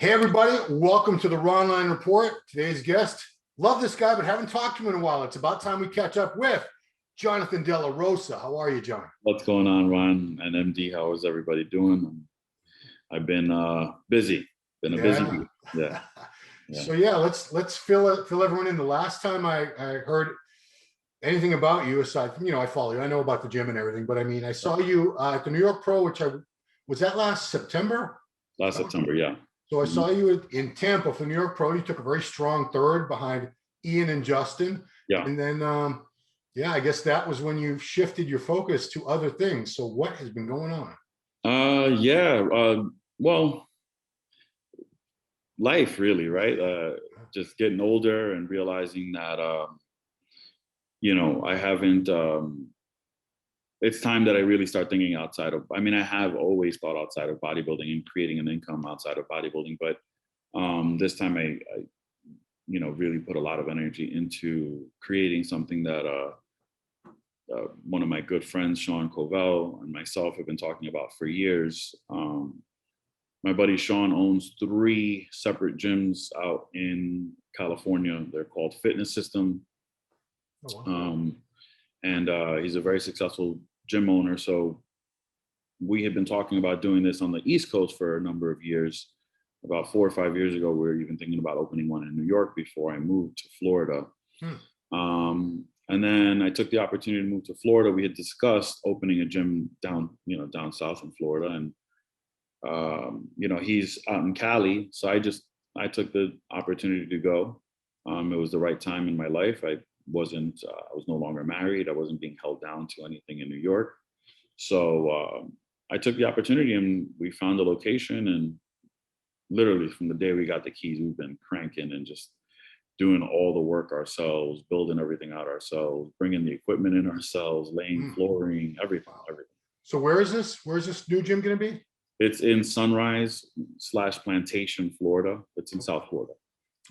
Hey everybody, welcome to the Ronline Report. Today's guest, love this guy, but haven't talked to him in a while. It's about time we catch up with Jon De La Rosa. How are you, John? What's going on, Ron and MD? How is everybody doing? I've been busy. Been a busy week. Yeah. So let's fill everyone in. The last time I heard anything about you, aside from, I follow you, I know about the gym and everything, but I mean, I saw you at the New York Pro, was that last September? Last September, yeah. So I saw you in Tampa for the New York Pro. You took a very strong third behind Ian and Justin. Yeah. And then, I guess that was when you shifted your focus to other things. So what has been going on? Well, life really, right? Just getting older and realizing that, I haven't, it's time that I really start thinking outside of, I have always thought outside of bodybuilding and creating an income outside of bodybuilding, but this time I really put a lot of energy into creating something that one of my good friends, Sean Covell, and myself have been talking about for years. My buddy Sean owns 3 separate gyms out in California. They're called Fitness System. Oh, wow. And he's a very successful gym owner. So we had been talking about doing this on the East Coast for a number of years. About 4 or 5 years ago, we were even thinking about opening one in New York before I moved to Florida. And then I took the opportunity to move to Florida. We had discussed opening a gym down south in Florida. And, he's out in Cali. So I took the opportunity to go. It was the right time in my life. I was no longer married. I wasn't being held down to anything in New York. So I took the opportunity and we found a location, and literally from the day we got the keys, we've been cranking and just doing all the work ourselves, building everything out ourselves, bringing the equipment in ourselves, laying flooring, everything. So where's this new gym going to be? It's in Sunrise/Plantation, Florida. It's in South Florida.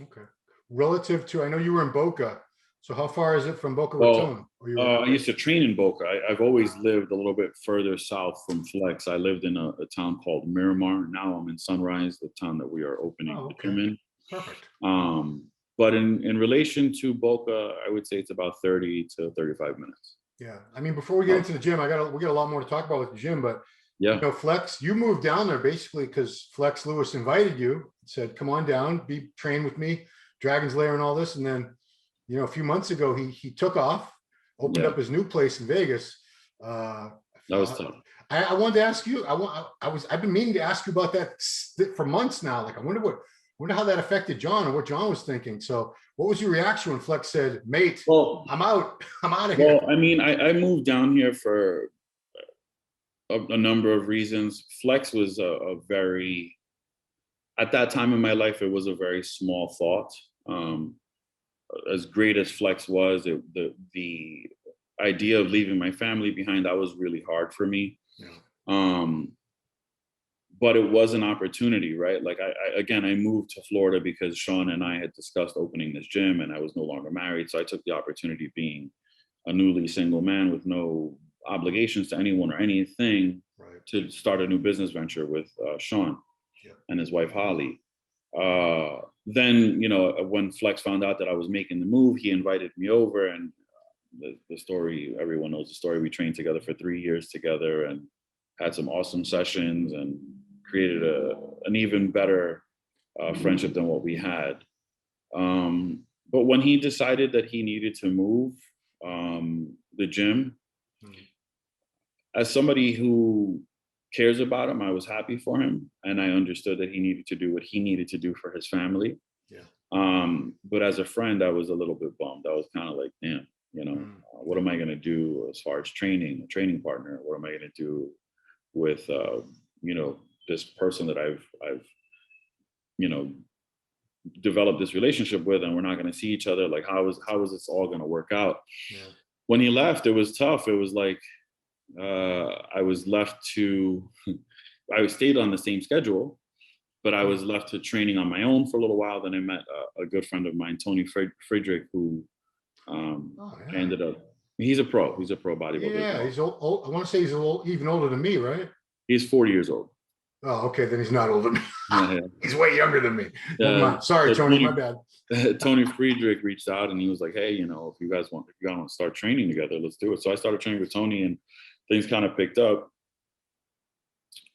Okay. Relative to, I know you were in Boca. So how far is it from Boca Raton? I used to train in Boca. I've always lived a little bit further south from Flex. I lived in a town called Miramar. Now I'm in Sunrise, the town that we are opening the gym in. Perfect. But in relation to Boca, I would say it's about 30 to 35 minutes. Yeah. Before we get into the gym, we got a lot more to talk about with the gym, but Flex, you moved down there basically because Flex Lewis invited you, said, come on down, train with me, Dragon's Lair and all this. And then, a few months ago, he took off, opened up his new place in Vegas. That was tough. I wanted to ask you, I've been meaning to ask you about that for months now. Like, I wonder how that affected John or what John was thinking. So what was your reaction when Flex said, mate, I'm out of here? Well, I moved down here for a number of reasons. Flex was at that time in my life, it was a very small thought. As great as Flex was, the idea of leaving my family behind, that was really hard for me. Yeah. But it was an opportunity, right? Like I moved to Florida because Sean and I had discussed opening this gym and I was no longer married. So I took the opportunity, being a newly single man with no obligations to anyone or anything, to start a new business venture with Sean and his wife, Holly. Then, when Flex found out that I was making the move, he invited me over, and the story, everyone knows the story. We trained together for 3 years together and had some awesome sessions and created an even better friendship than what we had. But when he decided that he needed to move the gym, as somebody who cares about him, I was happy for him, and I understood that he needed to do what he needed to do for his family. Yeah. But as a friend, I was a little bit bummed. I was kind of like, damn, what am I going to do as far as training, a training partner? What am I going to do with, this person that I've developed this relationship with, and we're not going to see each other? Like, how is this all going to work out? Yeah. When he left, it was tough. It was like, I was left to, I stayed on the same schedule, but I was left to training on my own for a little while. Then I met a good friend of mine, Tony Friedrich, who ended up, he's a pro bodybuilder. Yeah, he's old. I want to say he's even older than me, right? He's 40 years old. Oh, okay. Then he's not older than me. Yeah, He's way younger than me. Never mind. Sorry, so Tony, my bad. Tony Friedrich reached out and he was like, hey, if you guys want to start training together, let's do it. So I started training with Tony and things kind of picked up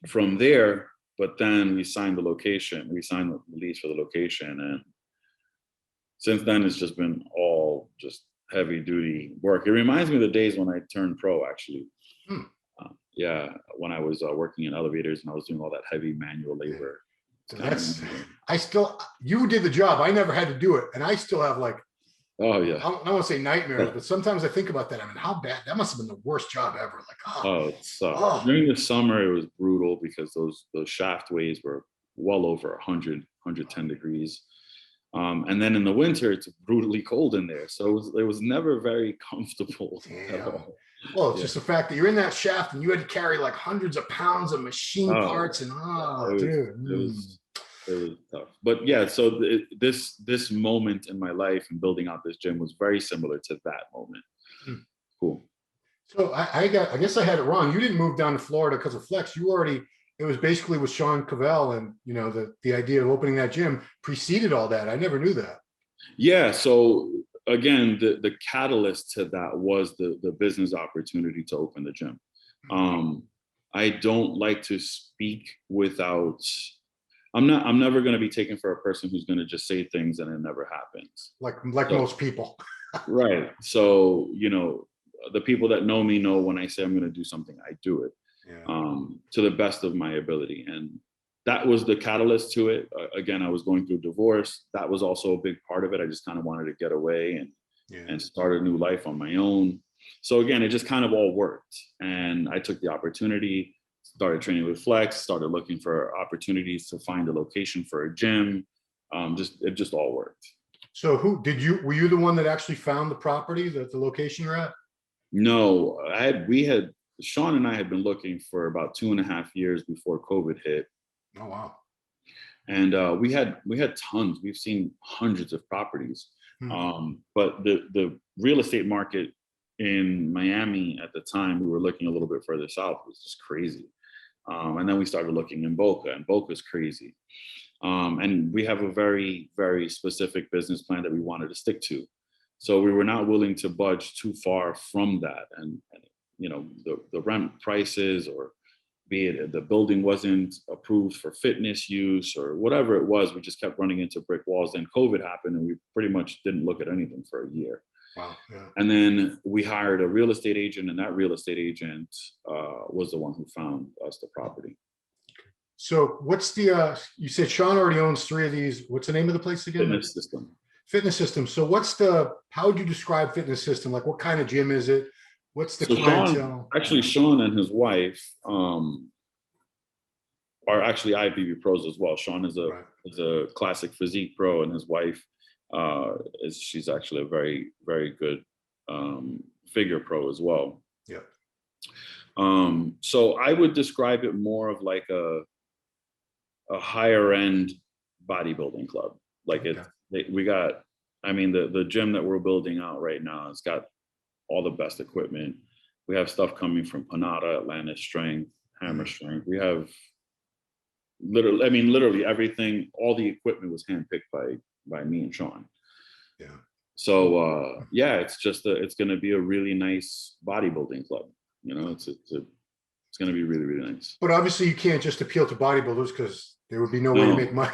from there. But then we signed the location. We signed the lease for the location. And since then, it's just been all just heavy duty work. It reminds me of the days when I turned pro, actually. Yeah, when I was working in elevators and I was doing all that heavy manual labor. So you did the job. I never had to do it. And I still have like, oh yeah. I don't want to say nightmares, but sometimes I think about that. I mean, how bad, that must have been the worst job ever. Like, it sucked. During the summer, it was brutal because those shaft waves were well over 100, 110 degrees. And then in the winter, it's brutally cold in there. So it was never very comfortable at all. Well, it's just the fact that you're in that shaft and you had to carry like hundreds of pounds of machine parts and it was tough. But yeah, so this moment in my life and building out this gym was very similar to that moment. Cool. So I guess I had it wrong. You didn't move down to Florida because of Flex. It was basically with Sean Cavell, and the idea of opening that gym preceded all that. I never knew that. Yeah. So again, the catalyst to that was the business opportunity to open the gym. I don't like to speak without. I'm never going to be taken for a person who's going to just say things and it never happens. Like most people. Right. So the people that know me know when I say I'm going to do something, I do it. To the best of my ability. And that was the catalyst to it. Again, I was going through a divorce. That was also a big part of it. I just kind of wanted to get away and start a new life on my own. So again, it just kind of all worked. And I took the opportunity, started training with Flex, started looking for opportunities to find a location for a gym. It just all worked. So were you the one that actually found the property, the location you're at? No, Sean and I had been looking for about 2.5 years before COVID hit. Oh, wow. And we had tons. We've seen hundreds of properties. But the real estate market in Miami at the time, we were looking a little bit further south, was just crazy. And then we started looking in Boca, and Boca's crazy. And we have a very, very specific business plan that we wanted to stick to. So we were not willing to budge too far from that. And the rent prices, or be it the building wasn't approved for fitness use or whatever it was, we just kept running into brick walls. Then COVID happened and we pretty much didn't look at anything for a year. Wow. Yeah. And then we hired a real estate agent, and that real estate agent was the one who found us the property. So what's you said Sean already owns 3 of these. What's the name of the place again? Fitness System. So how would you describe Fitness System? Like, what kind of gym is it? What's the clientele? Sean and his wife are actually IFBB pros as well. Sean is a classic physique pro, and his wife she's actually a very, very good figure pro as well. Yeah. So I would describe it more of like a higher end bodybuilding club. Like the gym that we're building out right now, it's got all the best equipment. We have stuff coming from Panada, Atlantis Strength, Hammer Strength. We have literally everything. All the equipment was handpicked by me and Sean. Yeah. So it's going to be a really nice bodybuilding club. It's going to be really, really nice. But obviously you can't just appeal to bodybuilders, because there would be no way to make money.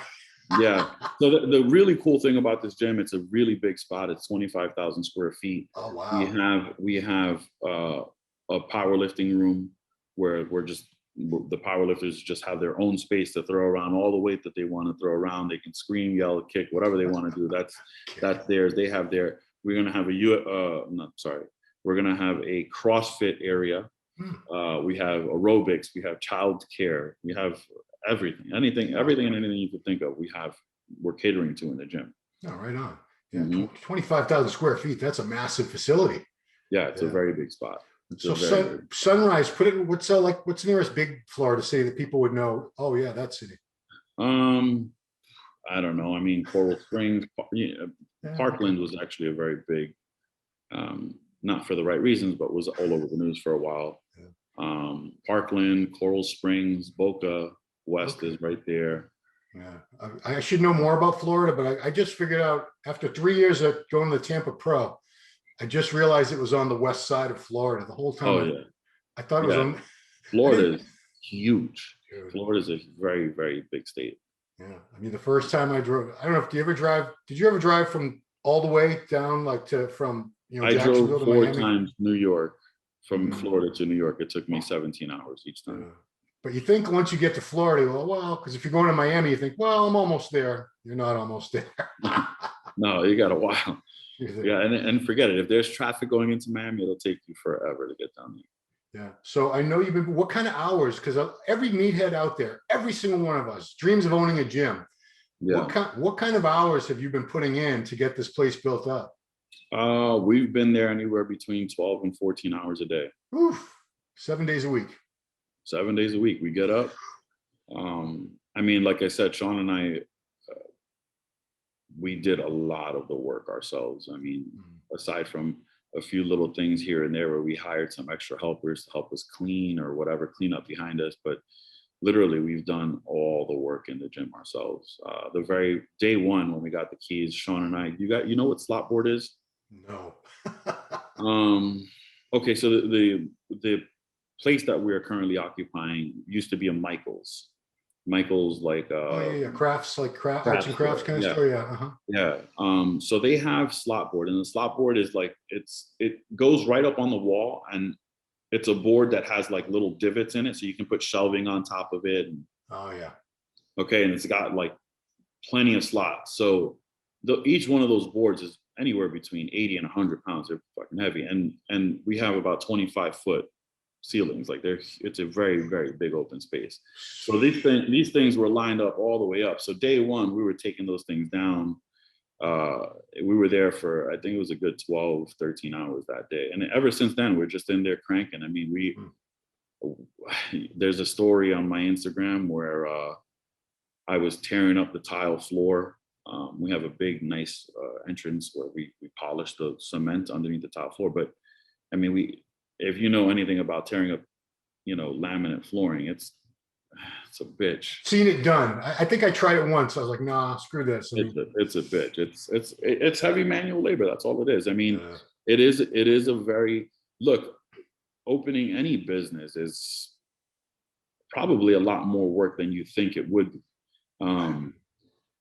Yeah. So the really cool thing about this gym, it's a really big spot. It's 25,000 square feet. Oh, wow. We have a powerlifting room where the powerlifters just have their own space to throw around all the weight that they want to throw around. They can scream, yell, kick, whatever they want to do. That's theirs. They have we're going to have we're going to have a CrossFit area. We have aerobics, we have child care, we have everything and anything you could think of. We're catering to in the gym. Oh, right on. Yeah. 25,000 square feet. That's a massive facility. Yeah. It's a very big spot. So Sunrise, what's the nearest big Florida city that people would know? Oh yeah, that city. I don't know. I mean, Coral Springs, Parkland was actually a very big, not for the right reasons, but was all over the news for a while. Parkland, Coral Springs, Boca, West is right there. Yeah, I should know more about Florida, but I just figured out after 3 years of going to the Tampa Pro, I just realized it was on the west side of Florida the whole time. Oh yeah, I thought it was on. Florida is huge. Florida is a very, very big state. Yeah, I mean, the first time I drove, I don't know if did you ever drive from all the way down like from I Jacksonville drove to 4 Miami? times New York, from Florida to New York. It took me 17 hours each time. But you think once you get to Florida, well, because if you're going to Miami, you think, well, I'm almost there. You're not almost there. No, you got a while. Yeah, and forget it. If there's traffic going into Miami, it'll take you forever to get down there. Yeah. So I know you've been, what kind of hours? Because every meathead out there, every single one of us dreams of owning a gym. Yeah. What kind of hours have you been putting in to get this place built up? We've been there anywhere between 12 and 14 hours a day. Oof, 7 days a week. 7 days a week. We get up. I mean, like I said, Sean and I, we did a lot of the work ourselves. I mean, aside from a few little things here and there where we hired some extra helpers to help us clean or whatever, clean up behind us, but literally we've done all the work in the gym ourselves. The very day one when we got the keys, Sean and I, you know what slot board is? No. Okay, so the place that we are currently occupying used to be a Michael's, like crafts, like arts and crafts kind of store. So they have slot board, and the slot board is like it goes right up on the wall, and it's a board that has like little divots in it, so you can put shelving on top of it. Okay, and it's got like plenty of slots. So each one of those boards is anywhere between 80 and 100 pounds. They're fucking heavy, and we have about 25-foot ceilings. Like it's a very, very big open space. So these things were lined up all the way up. So day one, we were taking those things down. We were there for, I think it was a good 12, 13 hours that day. And ever since then, we're just in there cranking. I mean, there's a story on my Instagram where I was tearing up the tile floor. We have a big, nice entrance where we polished the cement underneath the tile floor. But I mean, if you know anything about tearing up, laminate flooring, it's a bitch. Seen it done. I think I tried it once. I was like, nah, screw this. It's a bitch. It's heavy manual labor. That's all it is. I mean, it is a very, look, opening any business is probably a lot more work than you think it would be.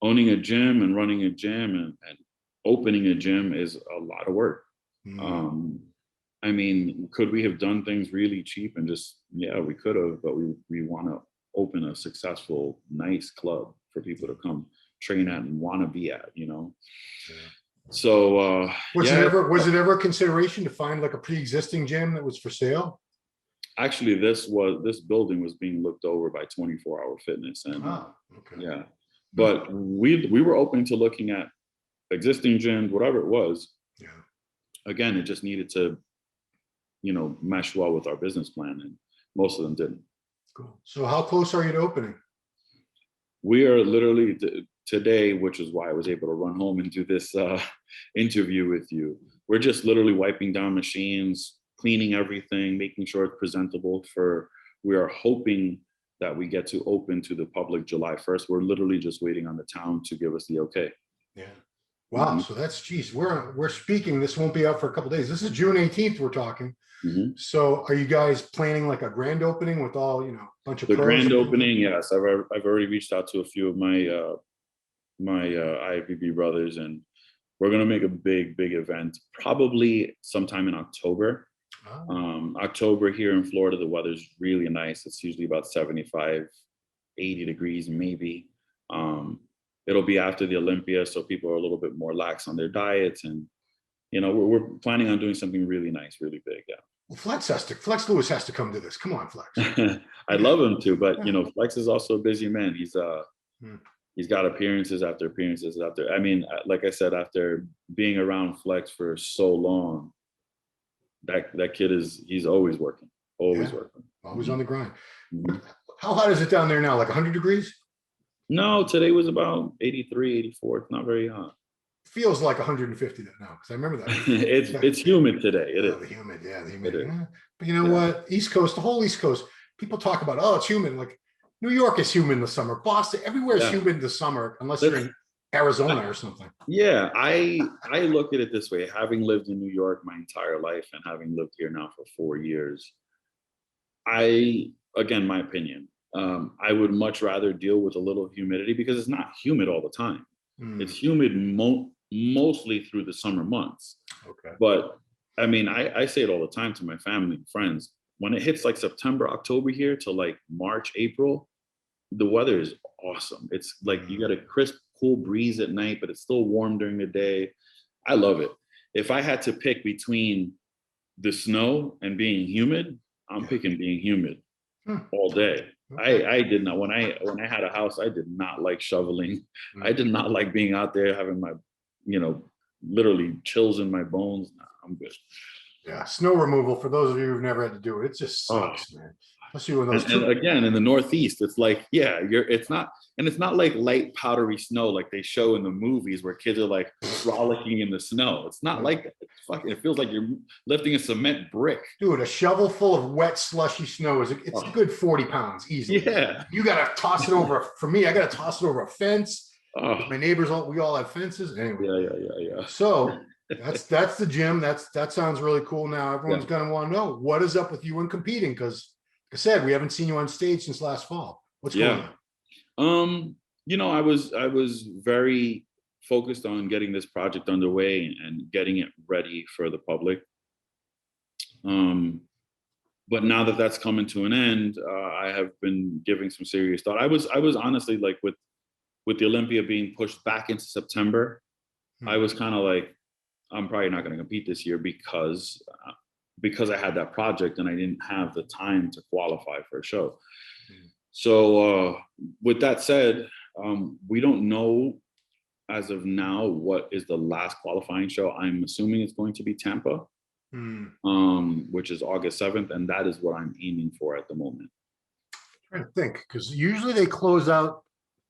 Owning a gym and running a gym and opening a gym is a lot of work. I mean, could we have done things really cheap and just, we could have, but we want to open a successful, nice club for people to come train at and want to be at, So was it ever a consideration to find like a pre-existing gym that was for sale? Actually, this building was being looked over by 24 Hour Fitness, and but we were open to looking at existing gyms, whatever it was. Again, it just needed to mesh well with our business plan, and most of them didn't. Cool. So how close are you to opening? We are literally today, which is why I was able to run home and do this interview with you. We're just literally wiping down machines, cleaning everything, making sure it's presentable we are hoping that we get to open to the public July 1st. We're literally just waiting on the town to give us the okay. Yeah. Wow. So that's, geez, we're speaking, this won't be out for a couple of days. This is June 18th we're talking. So are you guys planning like a grand opening with all, bunch of the grand opening? Yes. I've already reached out to a few of my IFBB brothers, and we're going to make a big event probably sometime in October. October here in Florida, the weather's really nice. It's usually about 75, 80 degrees, maybe. It'll be after the Olympia, so people are a little bit more lax on their diets, and we're planning on doing something really nice, really big. Yeah. Well, Flex Lewis has to come to this. Come on, Flex. I'd love him to, but Flex is also a busy man. He's got appearances after appearances after. I mean, like I said, after being around Flex for so long, that kid he's always working, always on the grind. How hot is it down there now? Like 100 degrees? No, today was about 83, 84. It's not very hot. Feels like 150 now, because I remember that. it's humid today. It is. The humid. But you know what? East Coast, the whole East Coast, people talk about, oh, it's humid. Like, New York is humid in the summer. Boston, everywhere is humid in the summer, unless you're in Arizona or something. Yeah, I look at it this way. Having lived in New York my entire life and having lived here now for 4 years, again, my opinion, I would much rather deal with a little humidity because it's not humid all the time. It's humid mostly through the summer months. Okay. But I mean, I say it all the time to my family and friends. When it hits like September, October here to like March, April, the weather is awesome. It's like you got a crisp, cool breeze at night, but it's still warm during the day. I love it. If I had to pick between the snow and being humid, I'm picking being humid all day. I did not, when I had a house, I did not like shoveling. I did not like being out there having my, literally chills in my bones. Nah, I'm good. Yeah, snow removal, for those of you who've never had to do it, it just sucks, man. Especially when those and again, in the Northeast, it's like, it's not like light powdery snow like they show in the movies where kids are like frolicking in the snow. It's not like that. It feels like you're lifting a cement brick. Dude, a shovel full of wet, slushy snow it's a good 40 pounds easily. Yeah. You gotta toss it over. For me, I gotta toss it over a fence. My neighbors, we all have fences. Anyway. Yeah. So that's the gym. That sounds really cool. Now everyone's gonna want to know what is up with you and competing, because like I said, we haven't seen you on stage since last fall. What's going on? I was very focused on getting this project underway and getting it ready for the public. But now that that's coming to an end, I have been giving some serious thought. I was honestly like with the Olympia being pushed back into September, I was kind of like, I'm probably not going to compete this year because I had that project and I didn't have the time to qualify for a show. So with that said, we don't know as of now what is the last qualifying show. I'm assuming it's going to be Tampa, which is August 7th, and that is what I'm aiming for at the moment. I'm trying to think, because usually they close out.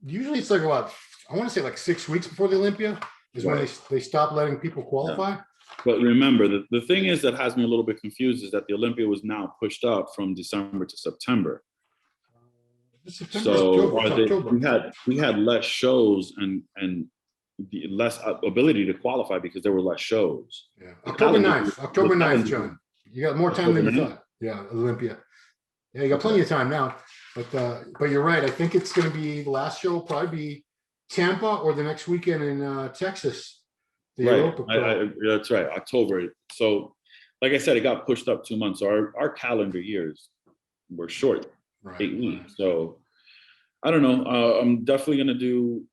Usually it's like about, I want to say like 6 weeks before the Olympia is when they stop letting people qualify. Yeah. But remember, the thing is that has me a little bit confused is that the Olympia was now pushed up from December to September. We had less shows and less ability to qualify because there were less shows. Yeah, October 9th, John. You got more time than you thought. Yeah, Olympia. Yeah, you got plenty of time now. But you're right. I think it's going to be the last show will probably be Tampa or the next weekend in Texas. Right. That's right. October. So, like I said, it got pushed up 2 months. So our calendar years were short, 8 weeks. So I don't know. I'm definitely going to do,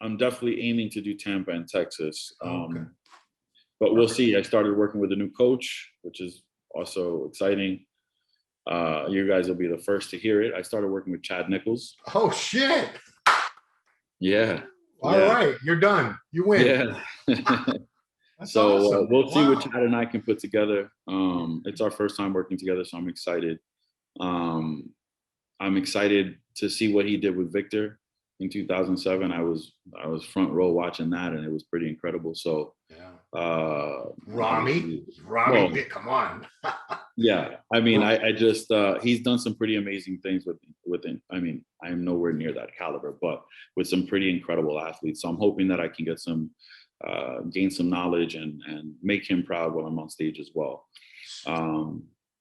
I'm definitely aiming to do Tampa and Texas. But we'll see. I started working with a new coach, which is also exciting. You guys will be the first to hear it. I started working with Chad Nicholls. Oh, shit. Yeah. All right. You're done. You win. Yeah. So awesome. We'll see what Chad and I can put together. It's our first time working together, so I'm excited. I'm excited to see what he did with Victor in 2007. I was front row watching that, and it was pretty incredible. So Rami, come on. Yeah, I mean, I just he's done some pretty amazing things with him. I mean, I am nowhere near that caliber, but with some pretty incredible athletes. So I'm hoping that I can get some gain some knowledge and make him proud while I'm on stage as well.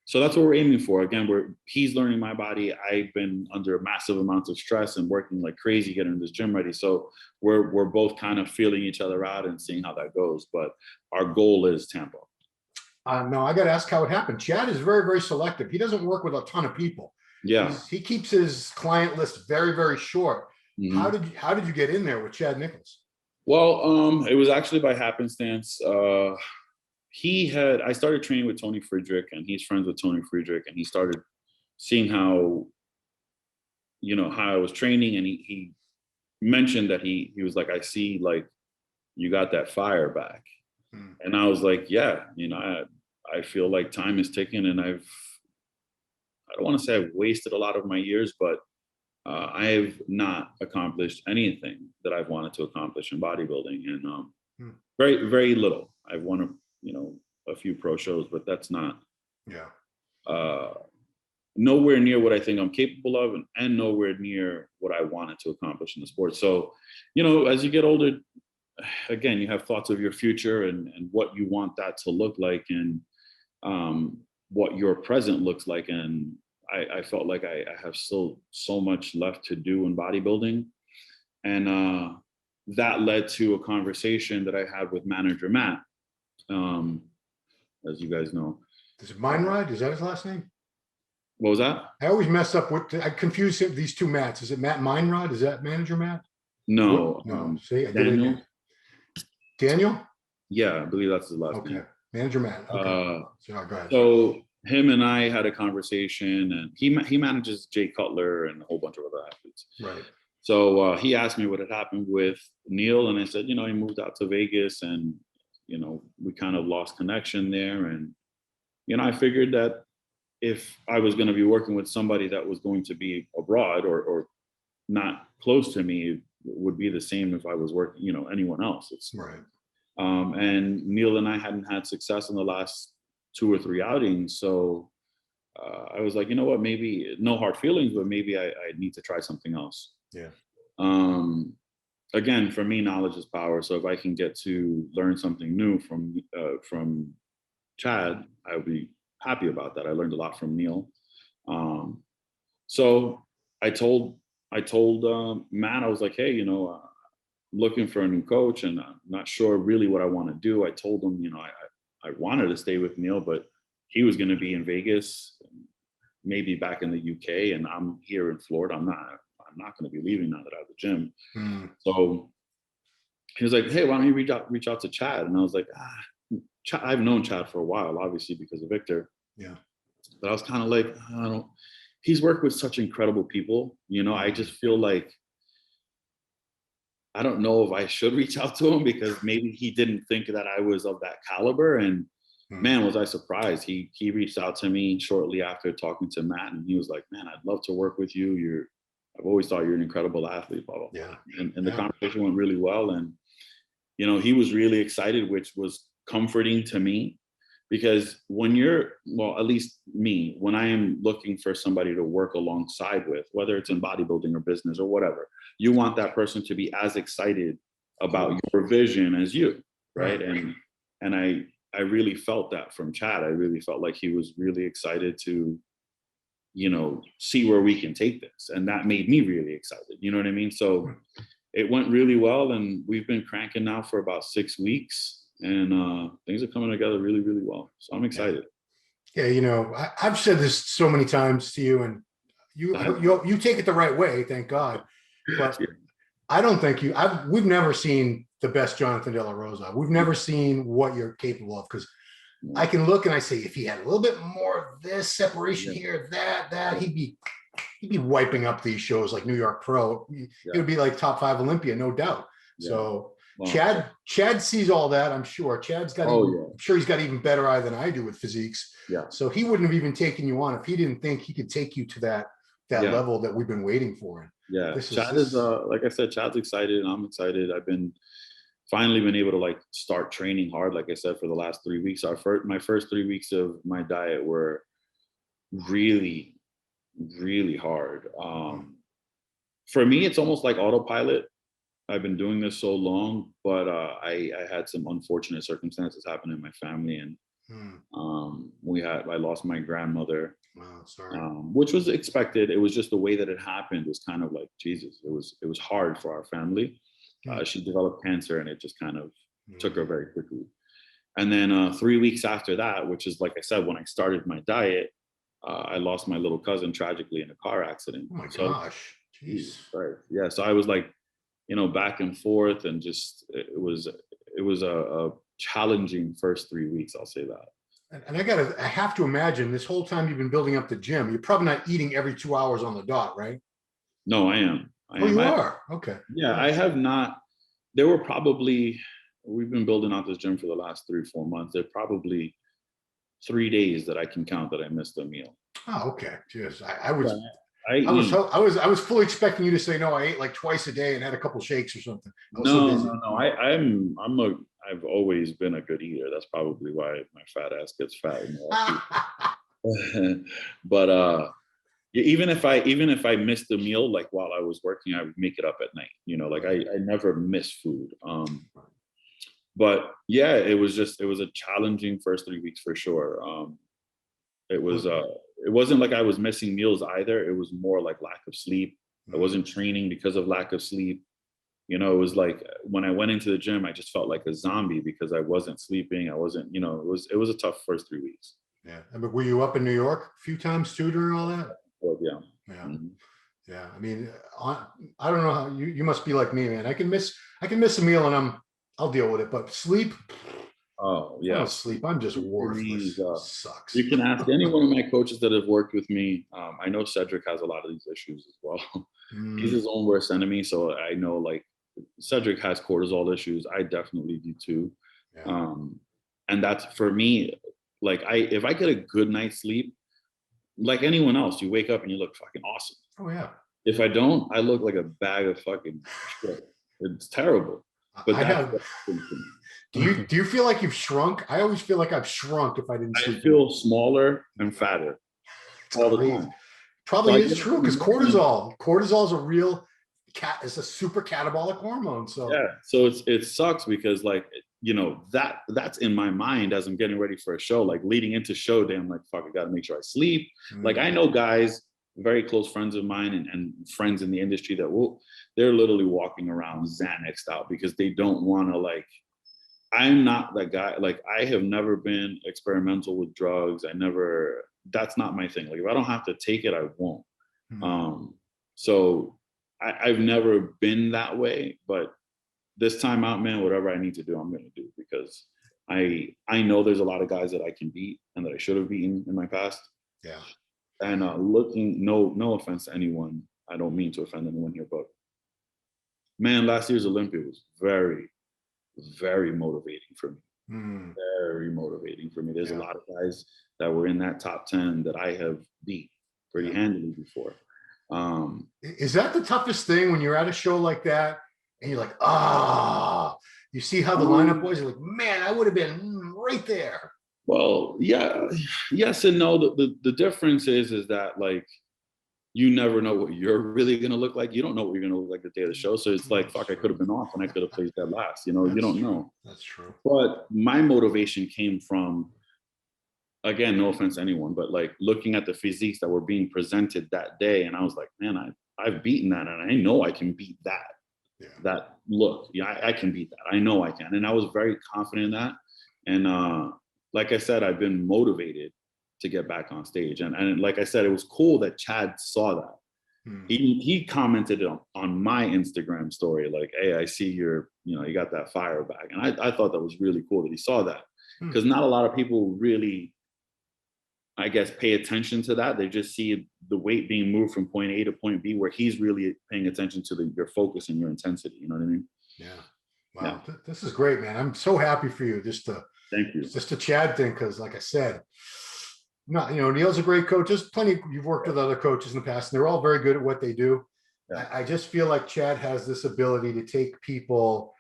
So that's what we're aiming for. Again, he's learning my body. I've been under massive amounts of stress and working like crazy getting this gym ready. So we're both kind of feeling each other out and seeing how that goes. But our goal is Tampa. No, I got to ask how it happened. Chad is very, very selective. He doesn't work with a ton of people. Yeah, he keeps his client list very, very short. Mm-hmm. How did you get in there with Chad Nicholls? Well, it was actually by happenstance. I started training with Tony Friedrich, and he's friends with Tony Friedrich, and he started seeing how I was training, and he mentioned that he was like, I see like you got that fire back. And I was like, yeah, I feel like time is ticking, and I don't want to say I've wasted a lot of my years, but I have not accomplished anything that I've wanted to accomplish in bodybuilding, and very, very little. I've won a few pro shows, but that's not nowhere near what I think I'm capable of, and nowhere near what I wanted to accomplish in the sport. So, you know, as you get older, again, you have thoughts of your future and what you want that to look like, and what your present looks like. And I felt like I have still so much left to do in bodybuilding. And that led to a conversation that I had with manager Matt, as you guys know. Is it Meinrad? Is that his last name? What was that? I always mess up with, I confuse these two Matts. Is it Matt Meinrad? Is that manager Matt? No. No. See, I did Daniel? it again. Daniel? Yeah, I believe that's his last name. Okay. Manager Matt. Okay. So, go ahead. So him and I had a conversation, and he manages Jay Cutler and a whole bunch of other athletes. Right. So he asked me what had happened with Neil, and I said, you know, he moved out to Vegas, and, you know, we kind of lost connection there. And, you know, I figured that if I was going to be working with somebody that was going to be abroad or not close to me, it would be the same if I was working, you know, anyone else. It's right. And Neil and I hadn't had success in the last 2 or 3 outings. So I was like, you know what, maybe, no hard feelings, but maybe I need to try something else. Yeah. Again, for me, knowledge is power. So if I can get to learn something new from Chad, I would be happy about that. I learned a lot from Neil. So I told Matt, I was like, hey, you know, I'm looking for a new coach, and I'm not sure really what I want to do. I told him, you know, I wanted to stay with Neil, but he was going to be in Vegas, maybe back in the UK, and I'm here in Florida. I'm not going to be leaving now that I have the gym. So he was like, hey, why don't you reach out to Chad? And I was like, I've known Chad for a while, obviously, because of Victor. Yeah. But I was kind of like, he's worked with such incredible people. You know, I just feel like, I don't know if I should reach out to him, because maybe he didn't think that I was of that caliber. And man, was I surprised. He reached out to me shortly after talking to Matt, and he was like, man, I'd love to work with you. I've always thought you're an incredible athlete, blah, blah, blah. Yeah. And the conversation went really well. And, you know, he was really excited, which was comforting to me, because when at least me, when I am looking for somebody to work alongside with, whether it's in bodybuilding or business or whatever, you want that person to be as excited about your vision as you, right? And I really felt that from Chad. I really felt like he was really excited to, you know, see where we can take this. And that made me really excited. You know what I mean? So it went really well, and we've been cranking now for about 6 weeks, and things are coming together really, really well. So I'm excited. Yeah. You know, I've said this so many times to you, and you take it the right way, thank God. But I don't think we've never seen the best Jonathan De La Rosa. We've never seen what you're capable of, because I can look and I say, if he had a little bit more of this separation here, that he'd be wiping up these shows like New York Pro. It would be like top 5 Olympia, no doubt. So Chad sees all that, I'm sure. Chad's got, I'm sure he's got even better eye than I do with physiques. Yeah. So he wouldn't have even taken you on if he didn't think he could take you to that level that we've been waiting for. Yeah. Chad is like I said, Chad's excited, and I'm excited. I've finally been able to like start training hard. Like I said, for the last 3 weeks, my first 3 weeks of my diet were really, really hard. For me, it's almost like autopilot. I've been doing this so long, but I had some unfortunate circumstances happen in my family, and I lost my grandmother. Wow, sorry. Which was expected. It was just the way that it happened was kind of like, Jesus. It was hard for our family. She developed cancer, and it just kind of took her very quickly. And then 3 weeks after that, which is, like I said, when I started my diet, I lost my little cousin tragically in a car accident. Oh my gosh. Jeez. Right. Yeah. So I was like, you know, back and forth, and just it was a challenging first 3 weeks. I'll say that. And I have to imagine this whole time you've been building up the gym, you're probably not eating every 2 hours on the dot, right? No, I am. You are? Okay. Yeah, I have not. We've been building out this gym for the last 3 or 4 months. There are probably 3 days that I can count that I missed a meal. Oh, okay. Just I was fully expecting you to say, no, I ate like twice a day and had a couple shakes or something. No. I've always been a good eater. That's probably why my fat ass gets fat. But even if I missed the meal, like while I was working, I would make it up at night. You know, like I never miss food. But yeah, it was a challenging first 3 weeks for sure. It wasn't like I was missing meals either. It was more like lack of sleep. I wasn't training because of lack of sleep. You know, it was like when I went into the gym, I just felt like a zombie because I wasn't sleeping. I wasn't, you know, it was a tough first 3 weeks. Yeah. I mean, were you up in New York a few times too during all that? Well, yeah. Yeah. Mm-hmm. Yeah. I mean, I don't know how you must be like me, man. I can miss a meal and I'll deal with it, but sleep. Oh yeah. I don't sleep. I'm just worthless. Sucks. You can ask any one of my coaches that have worked with me. I know Cedric has a lot of these issues as well. He's his own worst enemy. So I know like Cedric has cortisol issues. I definitely do too. Yeah. And that's for me, like if I get a good night's sleep, like anyone else, you wake up and you look fucking awesome. Oh yeah. If I don't, I look like a bag of fucking shit. It's terrible. But do you feel like you've shrunk? I always feel like I've shrunk if I didn't sleep. I feel smaller and fatter all the time. Probably is true because cortisol is a real it's a super catabolic hormone. So yeah, so it sucks because like, you know, that's in my mind as I'm getting ready for a show, like leading into show day, I'm like, fuck, I gotta make sure I sleep. Like I know guys, very close friends of mine and friends in the industry that they're literally walking around Xanaxed out because they don't want to, like, I'm not that guy. Like I have never been experimental with drugs. That's not my thing. Like if I don't have to take it, I won't. So I've never been that way, but this time out, man, whatever I need to do, I'm going to do because I know there's a lot of guys that I can beat and that I should have beaten in my past. Yeah. And no offense to anyone. I don't mean to offend anyone here, but man, last year's Olympia was very, very motivating for me. Very motivating for me. There's a lot of guys that were in that top 10 that I have beat pretty handily before. Is that the toughest thing when you're at a show like that and you're like, you see how the lineup was? You're like, man, I would have been right there. Well, yeah, yes and no. The difference is that like you never know what you're really gonna look like. You don't know what you're gonna look like the day of the show. So it's like, fuck, I could have been off and I could have placed that last. You know, you don't know. That's true. But my motivation came from, again, no offense to anyone, but like looking at the physiques that were being presented that day, and I was like, man, I've beaten that, and I know I can beat that. Yeah. That look, yeah, I can beat that. I know I can, and I was very confident in that. And like I said, I've been motivated to get back on stage, and like I said, it was cool that Chad saw that. He commented on my Instagram story, like, hey, I see you got that fire back, and I thought that was really cool that he saw that, because not a lot of people really, I guess, pay attention to that. They just see the weight being moved from point A to point B, where he's really paying attention to your focus and your intensity. You know what I mean? Yeah. Wow. Yeah. This is great, man. I'm so happy for you. Thank you. Just a Chad thing, because like I said, Neil's a great coach. There's plenty. You've worked with other coaches in the past, and they're all very good at what they do. Yeah. I just feel like Chad has this ability to take people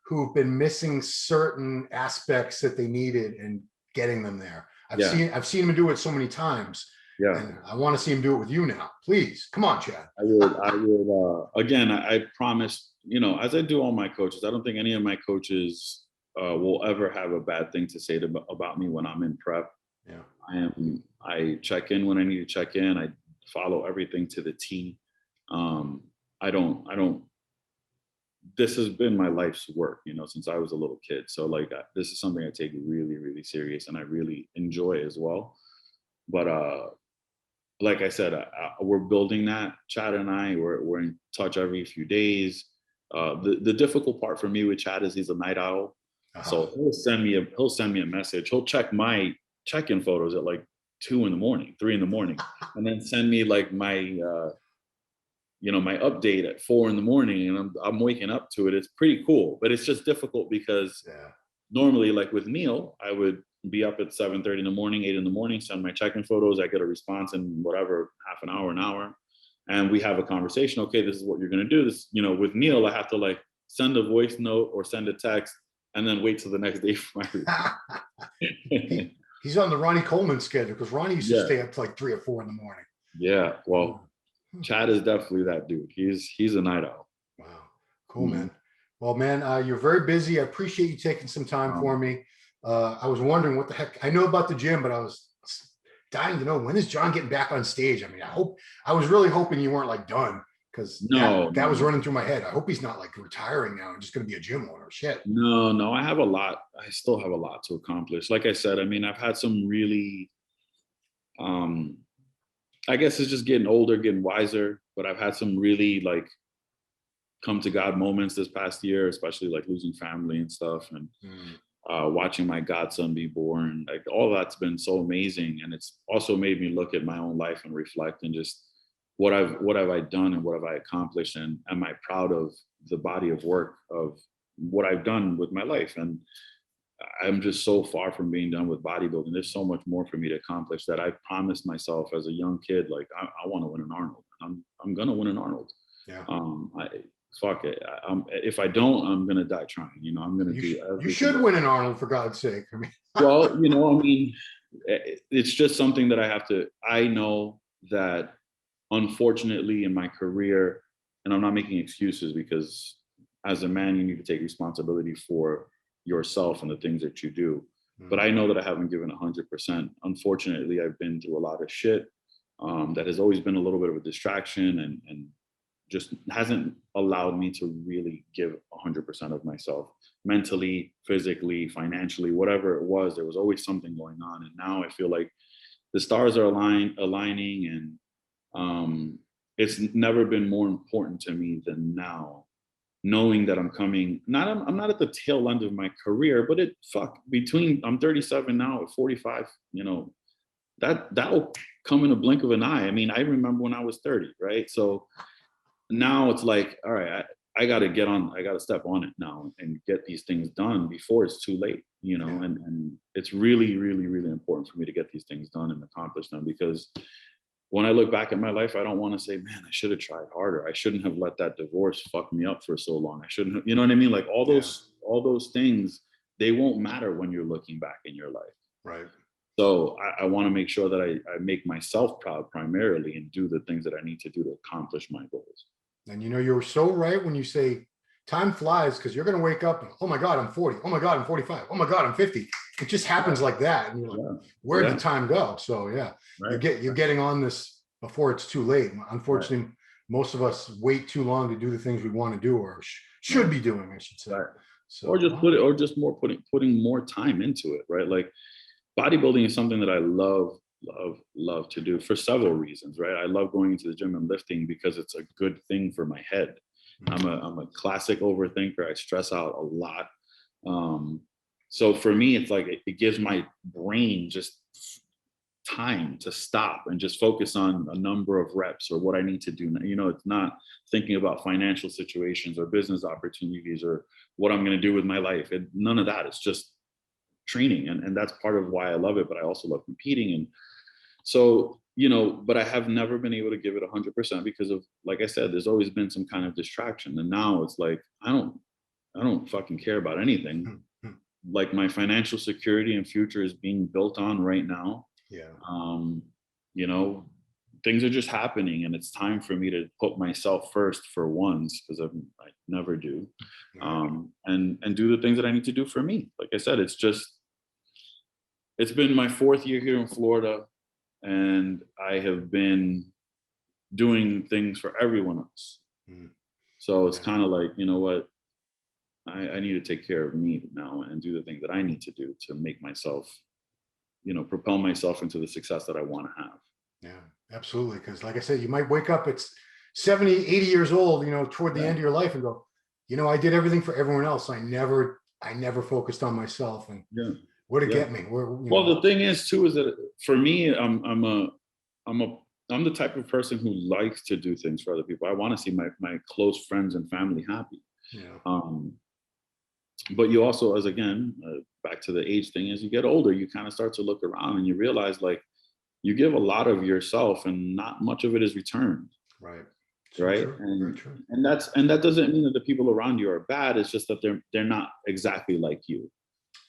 who've been missing certain aspects that they needed and getting them there. I've seen him do it so many times. Yeah. And I want to see him do it with you now. Please, come on, Chad. I would. Again, I promise, as I do all my coaches, I don't think any of my coaches will ever have a bad thing to say about me when I'm in prep. Yeah. I check in when I need to check in. I follow everything to the T. I don't, this has been my life's work, since I was a little kid. So like, this is something I take really, really serious, and I really enjoy as well. But like I said, we're building that. Chad and I, we're in touch every few days. The difficult part for me with Chad is he's a night owl. So he'll send me a message. He'll check my check-in photos at like 2 in the morning, 3 in the morning, and then send me like my my update at 4 in the morning, and I'm waking up to it. It's pretty cool, but it's just difficult because normally, like with Neil, I would be up at 7:30 in the morning, 8 in the morning, send my check-in photos. I get a response in whatever, half an hour, and we have a conversation. Okay, this is what you're gonna do. This, with Neil, I have to like send a voice note or send a text, and then wait till the next day for my response. He's on the Ronnie Coleman schedule, because Ronnie used to stay up to like 3 or 4 in the morning. Yeah. Well, Chad is definitely that dude. He's a night owl. Wow. Cool, man. Well, man, you're very busy. I appreciate you taking some time for me. I was wondering what the heck, I know about the gym, but I was dying to know, when is Jon getting back on stage? I mean, I was really hoping you weren't like done, because that was running through my head. I hope he's not like retiring now and just going to be a gym owner. Shit. No, I still have a lot to accomplish. Like I said, I mean, I've had some really, I guess it's just getting older, getting wiser, but I've had some really like come to God moments this past year, especially like losing family and stuff, and watching my godson be born. Like all that's been so amazing, and it's also made me look at my own life and reflect, and just what have I done and what have I accomplished, and am I proud of the body of work of what I've done with my life. And I'm just so far from being done with bodybuilding. There's so much more for me to accomplish that I promised myself as a young kid. Like I want to win an Arnold. I'm gonna win an Arnold. Yeah. Fuck it. If I don't, I'm gonna die trying. You know, I'm gonna do everything. You should win an Arnold, for God's sake. I mean, well, you know, I mean, it's just something that I have to. I know that, unfortunately, in my career, and I'm not making excuses, because as a man, you need to take responsibility for yourself and the things that you do. But I know that I haven't given 100%. Unfortunately, I've been through a lot of shit that has always been a little bit of a distraction, and just hasn't allowed me to really give 100% of myself, mentally, physically, financially, whatever it was. There was always something going on. And now I feel like the stars are aligning, and it's never been more important to me than now, knowing that I'm not at the tail end of my career, but I'm 37 now, at 45, you know, that'll come in a blink of an eye. I mean, I remember when I was 30, right? So now it's like, all right, I got to step on it now and get these things done before it's too late, you know. Yeah. And it's really, really, really important for me to get these things done and accomplish them, because when I look back at my life, I don't want to say, man, I should have tried harder. I shouldn't have let that divorce fuck me up for so long. I shouldn't have, you know what I mean? Like all those things, they won't matter when you're looking back in your life. Right. So I want to make sure that I make myself proud primarily, and do the things that I need to do to accomplish my goals. And you know, you're so right when you say time flies, because you're going to wake up and, oh my God, I'm 40. Oh my God, I'm 45. Oh my God, I'm 50. It just happens like that. And you're like, where did time go? So yeah, you're getting on this before it's too late. Unfortunately, most of us wait too long to do the things we want to do, or should be doing, I should say. Right. So, or just putting more time into it, right? Like bodybuilding is something that I love to do for several reasons, right? I love going into the gym and lifting because it's a good thing for my head. I'm a classic overthinker. I stress out a lot. So for me, it's like it gives my brain just time to stop and just focus on a number of reps or what I need to do. You know, it's not thinking about financial situations or business opportunities or what I'm going to do with my life. None of that. It's just training. And that's part of why I love it, but I also love competing. And so, you know, but I have never been able to give it 100% because of, like I said, there's always been some kind of distraction. And now it's like, I don't fucking care about anything. Like my financial security and future is being built on right now. Yeah. You know, things are just happening, and it's time for me to put myself first for once, because I never do. And do the things that I need to do for me. Like I said, it's been my 4th year here in Florida, and I have been doing things for everyone else. So it's kind of like, you know what, I need to take care of me now and do the things that I need to do to make myself, you know, propel myself into the success that I want to have. Yeah, absolutely. Because like I said, you might wake up at 70, 80 years old, you know, toward the end of your life and go, you know, I did everything for everyone else. I never focused on myself. And where'd it get me? Well, the thing is too, is that for me, I'm the type of person who likes to do things for other people. I want to see my close friends and family happy. Yeah. But you also, as again, back to the age thing, as you get older, you kind of start to look around and you realize like you give a lot of yourself and not much of it is returned. Right. Right. And that doesn't mean that the people around you are bad. It's just that they're not exactly like you.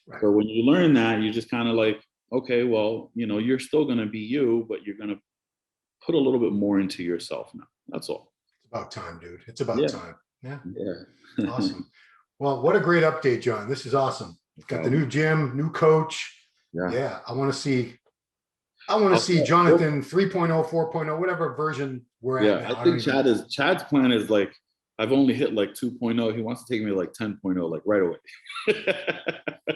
Right. So when you learn that, you just kind of like, okay, well, you know, you're still going to be you, but you're going to put a little bit more into yourself now. That's all. It's about time, dude. It's about time. Yeah. Yeah. Awesome. Well, what a great update, Jon. This is awesome. Got the new gym, new coach. Yeah. I want to see Jonathan 3.0, 4.0, whatever version we're at now. I think Chad's plan is like, I've only hit like 2.0. He wants to take me like 10.0, like right away. I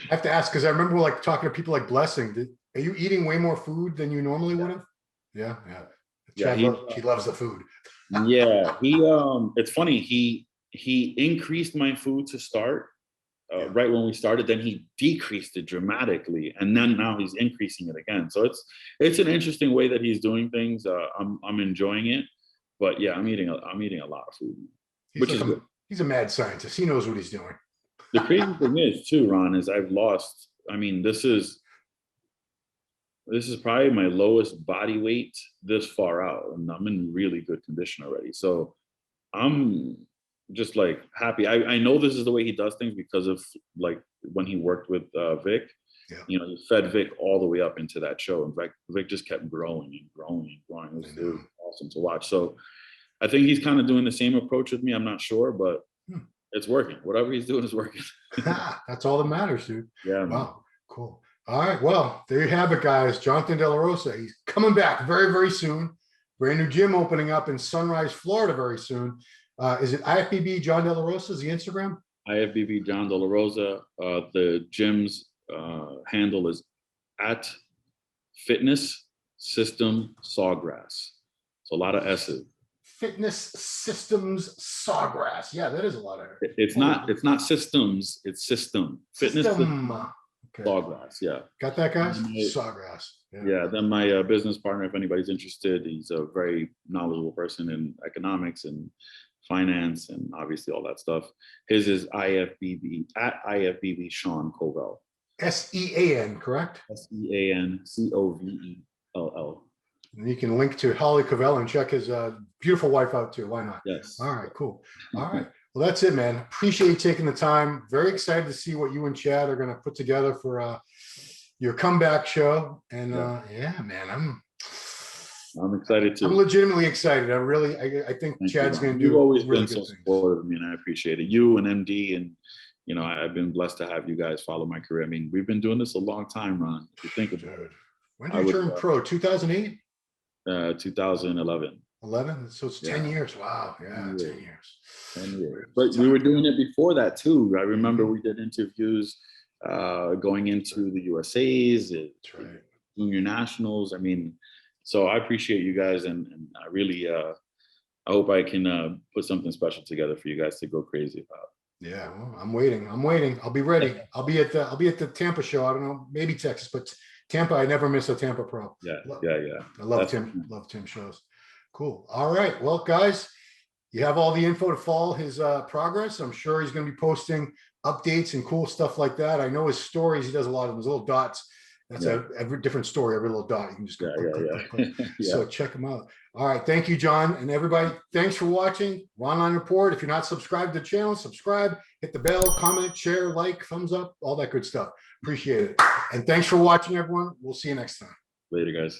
have to ask, because I remember like talking to people like Blessing. Are you eating way more food than you normally would have? Yeah. Chad, he loves the food. Yeah. It's funny. He increased my food to start right when we started. Then he decreased it dramatically, and then now he's increasing it again. So it's an interesting way that he's doing things. I'm enjoying it, but yeah, I'm eating a lot of food, which is good. He's a mad scientist. He knows what he's doing. The crazy thing is too, Ron, is I've lost. I mean, this is probably my lowest body weight this far out, and I'm in really good condition already. So I'm just like happy. I know this is the way he does things because of like when he worked with Vic. You know, he fed Vic all the way up into that show. In fact, Vic just kept growing and growing and growing. It was awesome to watch. So I think he's kind of doing the same approach with me. I'm not sure, but it's working. Whatever he's doing is working. That's all that matters, dude. Yeah. Wow. Cool. All right. Well, there you have it, guys. Jonathan De La Rosa. He's coming back very, very soon. Brand new gym opening up in Sunrise, Florida very soon. Is it IFBB Jon De La Rosa? Is the Instagram? IFBB Jon De La Rosa. The gym's handle is at Fitness System Sawgrass. So a lot of S's. Fitness Systems Sawgrass. Yeah, that is a lot of. It's not systems. It's system. Fitness System Sawgrass. Yeah. Got that, guys? Sawgrass. Yeah. Then my business partner, if anybody's interested, he's a very knowledgeable person in economics and finance and obviously all that stuff. His is IFBB at IFBB Sean Covell. SEAN, correct? SEANCOVELL. And you can link to Holly Covell and check his beautiful wife out too. Why not? Yes. All right, cool. All right. Well, that's it, man. Appreciate you taking the time. Very excited to see what you and Chad are going to put together for your comeback show. And man, I'm excited too. I'm legitimately excited. I think Chad's going to do. You've always really been so supportive of me, and I appreciate it. You and MD, and you know, I've been blessed to have you guys follow my career. I mean, we've been doing this a long time, Ron. If you think about it. When did you turn pro? 2008? 2011. 11? So it's 10 years. Wow. Yeah, 10 years. 10 years. But we were doing it before that too. I remember we did interviews going into the USAs, junior nationals. I mean, so I appreciate you guys, and I really I hope I can put something special together for you guys to go crazy about. Yeah, well, I'm waiting. I'll be ready. I'll be at the Tampa show. I don't know, maybe Texas, but Tampa, I never miss a Tampa Pro. Yeah. I love Tim. Love Tim shows. Cool. All right. Well, guys, you have all the info to follow his progress. I'm sure he's going to be posting updates and cool stuff like that. I know his stories. He does a lot of those little dots. That's every different story, every little dot. You can just go click. So check him out. All right. Thank you, Jon. And everybody, thanks for watching Ronline Report. If you're not subscribed to the channel, subscribe, hit the bell, comment, share, like, thumbs up, all that good stuff. Appreciate it. And thanks for watching, everyone. We'll see you next time. Later, guys.